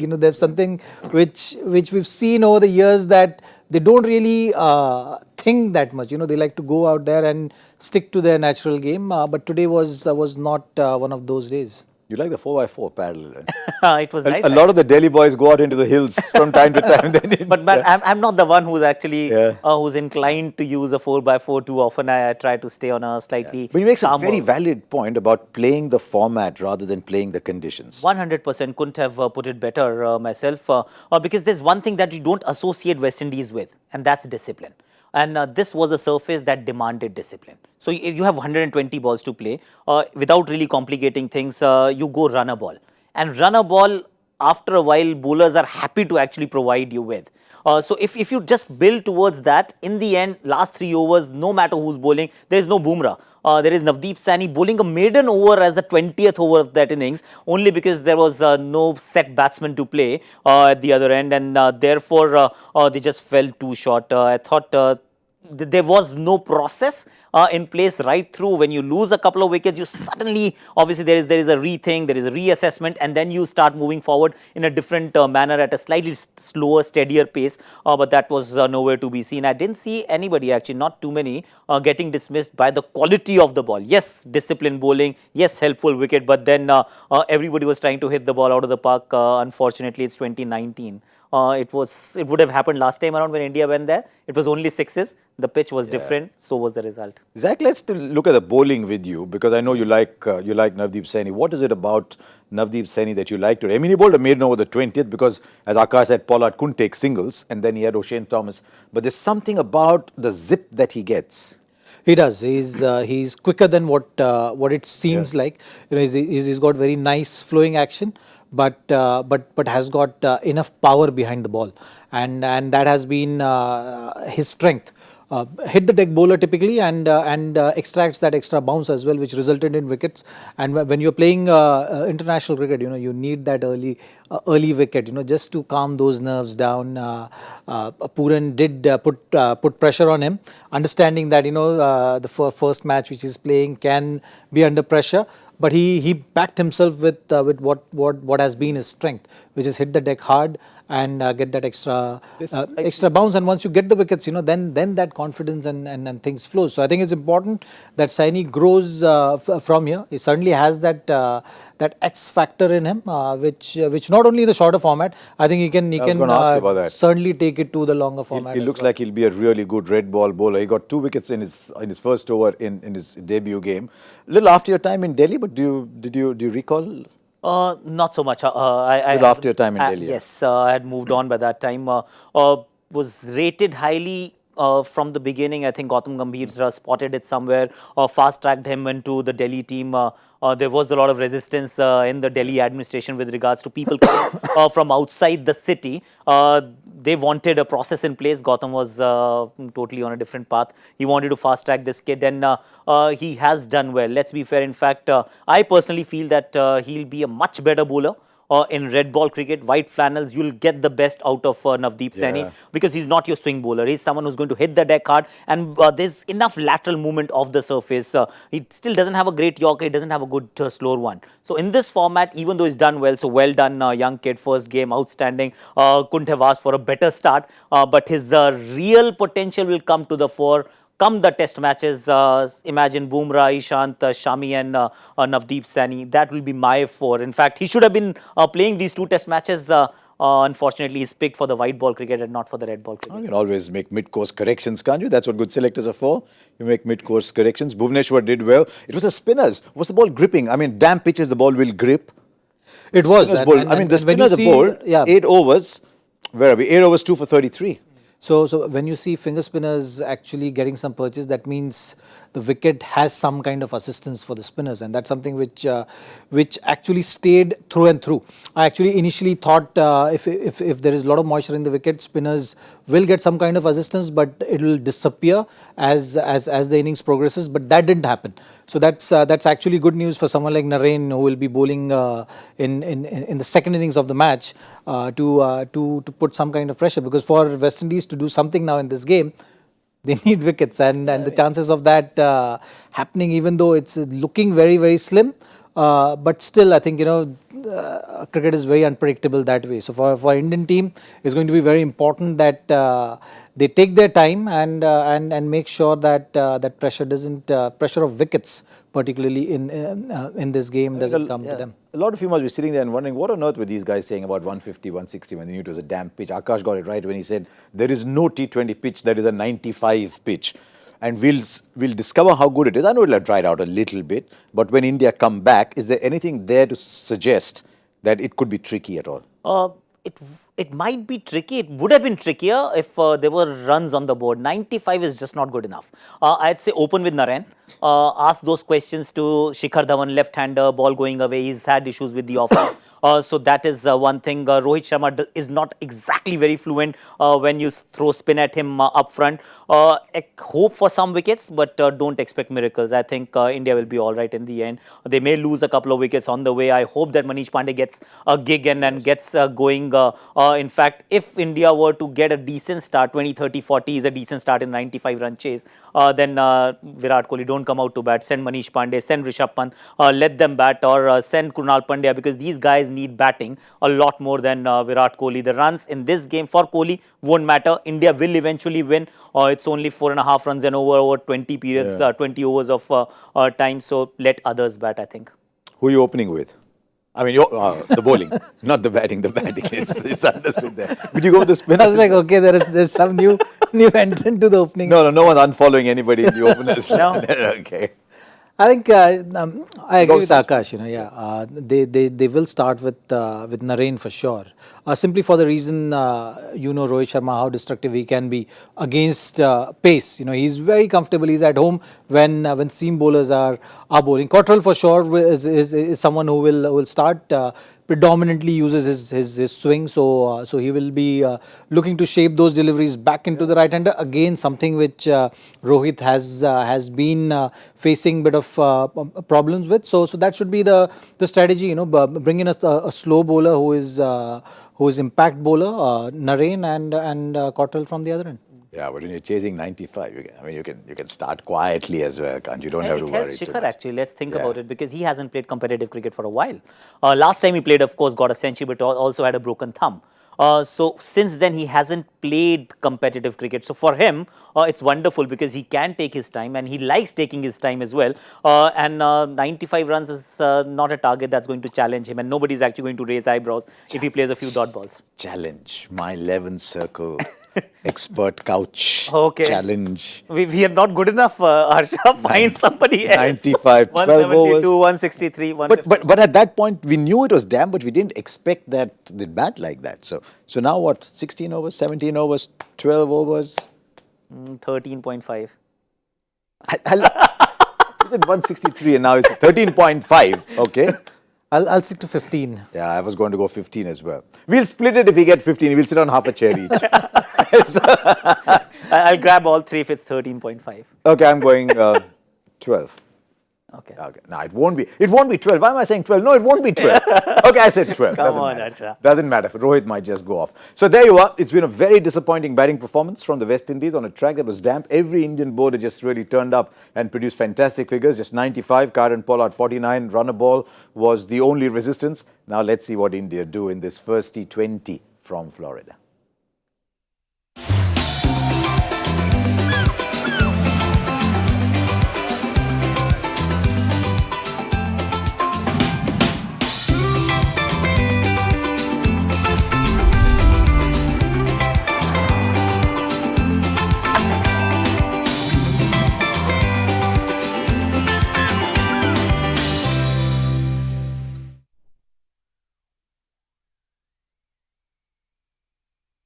There's something which we've seen over the years that they don't really think that much. They like to go out there and stick to their natural game. But today was not one of those days. You like the 4x4 paddle. It was nice. A lot of the Delhi boys go out into the hills from time to time. But I'm not the one who's actually Yeah. who's inclined to use a 4x4 too often. I try to stay on a slightly But you make a calmer. very valid point about playing the format rather than playing the conditions. 100% couldn't have put it better myself because there's one thing that you don't associate West Indies with, and that's discipline. And this was a surface that demanded discipline. So if you have 120 balls to play, without really complicating things, you go run a ball. And run a ball, after a while, bowlers are happy to actually provide you with. So if you just build towards that, in the end, last 3 overs, no matter who's bowling, there is no Bumrah. There is Navdeep Saini bowling a maiden over as the 20th over of that innings, only because there was no set batsman to play at the other end, and therefore they just fell too short. I thought there was no process in place right through. When you lose a couple of wickets, you suddenly, obviously there is a rethink, there is a reassessment, and then you start moving forward in a different manner at a slightly slower, steadier pace. But that was nowhere to be seen. I didn't see anybody, actually not too many, getting dismissed by the quality of the ball. Yes, disciplined bowling, yes, helpful wicket, but then everybody was trying to hit the ball out of the park. Unfortunately, it's 2019. It would have happened last time around when India went there. It was only sixes. The pitch was different, so was the result. Zach, let's still look at the bowling with you, because I know you like Navdeep Saini. What is it about Navdeep Saini that you like today? I mean, he bowled a maiden over the 20th because, as Akash said, Pollard couldn't take singles, and then he had O'Shane Thomas. But there's something about the zip that he gets. He does. He's quicker than what it seems like. He's got very nice flowing action, but has got enough power behind the ball, and that has been his strength. Hit the deck bowler typically and extracts that extra bounce as well, which resulted in wickets. And when you're playing international cricket, you need that early wicket, just to calm those nerves down. Pooran did put pressure on him, understanding that the first match which he's playing can be under pressure. But he backed himself with what has been his strength, which is hit the deck hard and get that extra bounce. And once you get the wickets, then that confidence and things flow. So I think it's important that Saini grows from here. He certainly has that X factor in him, which not only in the shorter format, I think he can certainly take it to the longer format. He looks like he'll be a really good red ball bowler. He got 2 wickets in his first over in his debut game. A little after your time in Delhi, but do you recall? Not so much. After your time in Delhi. Yes, I had moved on by that time. Was rated highly from the beginning. I think Gautam Gambhir spotted it somewhere, fast-tracked him into the Delhi team. There was a lot of resistance in the Delhi administration with regards to people coming from outside the city. They wanted a process in place. Gautam was totally on a different path. He wanted to fast-track this kid, and he has done well. Let's be fair. In fact, I personally feel that he'll be a much better bowler. In red ball cricket, white flannels, you'll get the best out of Navdeep Saini, because he's not your swing bowler. He's someone who's going to hit the deck hard, and there's enough lateral movement off the surface. He still doesn't have a great Yorker. He doesn't have a good slower one. So in this format, even though he's done well, so well done, young kid, first game, outstanding. Couldn't have asked for a better start, but his real potential will come to the fore come the test matches. Imagine Bumrah, Ishant, Shami and Navdeep Saini. That will be my 4. In fact, he should have been playing these 2 test matches. Unfortunately, he's picked for the white ball cricket and not for the red ball cricket. You can always make mid-course corrections, can't you? That's what good selectors are for. You make mid-course corrections. Bhuvneshwar did well. It was the spinners. Was the ball gripping? I mean, damp pitches, the ball will grip. It was. The spinners have bowled 8 overs. Where are we? 8 overs, 2 for 33. So when you see finger spinners actually getting some purchase, that means the wicket has some kind of assistance for the spinners, and that's something which actually stayed through and through. I actually initially thought if there is a lot of moisture in the wicket, spinners will get some kind of assistance, but it will disappear as the innings progresses. But that didn't happen. So that's actually good news for someone like Naren, who will be bowling in the second innings of the match to put some kind of pressure, because for West Indies to do something now in this game, they need wickets, and the chances of that happening, even though it's looking very, very slim, but still, I think, cricket is very unpredictable that way. So for Indian team, it's going to be very important that they take their time and make sure that that pressure of wickets, particularly in this game, doesn't come to them. A lot of you must be sitting there and wondering, what on earth were these guys saying about 150, 160 when they knew it was a damp pitch? Akash got it right when he said, there is no T20 pitch that is a 95 pitch. And we'll discover how good it is. I know it'll have dried out a little bit, but when India come back, is there anything there to suggest that it could be tricky at all? It might be tricky. It would have been trickier if there were runs on the board. 95 is just not good enough. I'd say open with Narain. Ask those questions to Shikhar Dhawan, left-hander, ball going away. He's had issues with the offense. So that is one thing. Rohit Sharma is not exactly very fluent when you throw spin at him up front. Hope for some wickets, but don't expect miracles. I think India will be all right in the end. They may lose a couple of wickets on the way. I hope that Manish Pandey gets a gig and gets going. In fact, if India were to get a decent start, 20, 30, 40 is a decent start in 95-run chase, then Virat Kohli, don't come out to bat. Send Manish Pandey, send Rishabh Pant, let them bat, or send Krunal Pandya, because these guys need batting a lot more than Virat Kohli. The runs in this game for Kohli won't matter. India will eventually win. It's only 4.5 runs and over 20 periods, 20 overs of time. So let others bat, I think. Who are you opening with? I mean, the bowling, not the batting. The batting is understood there. Would you go with the spin? I was like, okay, there's some new entrant to the opening. No one's unfollowing anybody in the openers. No. Okay. I think I agree with Akash. They will start with Narain for sure. Simply for the reason Rohit Sharma, how destructive he can be against pace. He's very comfortable. He's at home when seam bowlers are bowling. Cottrell for sure is someone who will start. Predominantly uses his swing, so he will be looking to shape those deliveries back into the right hander. Again, something which Rohit has been facing bit of problems with. So that should be the strategy. Bring in a slow bowler who is impact bowler, Narain and Cottrell from the other end. Yeah, but when you're chasing 95, you can start quietly as well, can't you? Don't have to worry too Shikhar much. actually, let's think about it, because he hasn't played competitive cricket for a while. Last time he played, of course, got a century, but also had a broken thumb. So since then, he hasn't played competitive cricket. So for him, it's wonderful because he can take his time and he likes taking his time as well. And 95 runs is not a target that's going to challenge him, and nobody's actually going to raise eyebrows if he plays a few dot balls. Challenge, my 11th circle. Expert couch challenge. We are not good enough, Harsha. Find somebody else. 95, 12 172, overs. 163, 150. But at that point, we knew it was damp, but we didn't expect that they'd bat like that. So now what? 16 overs, 17 overs, 12 overs? 13.5. Is it 163 and now it's 13.5? Okay. I'll stick to 15. Yeah, I was going to go 15 as well. We'll split it if we get 15. We'll sit on half a chair each. I'll grab all three if it's 13.5. Okay, I'm going 12. Okay. No, it won't be 12. Why am I saying 12? No, it won't be 12. Okay, I said 12. Come Doesn't on, matter. Acha. Doesn't matter. Rohit might just go off. So there you are. It's been a very disappointing batting performance from the West Indies on a track that was damp. Every Indian bowler just really turned up and produced fantastic figures. Just 95, Kieron Pollard 49, runner ball was the only resistance. Now let's see what India do in this first T20 from Florida.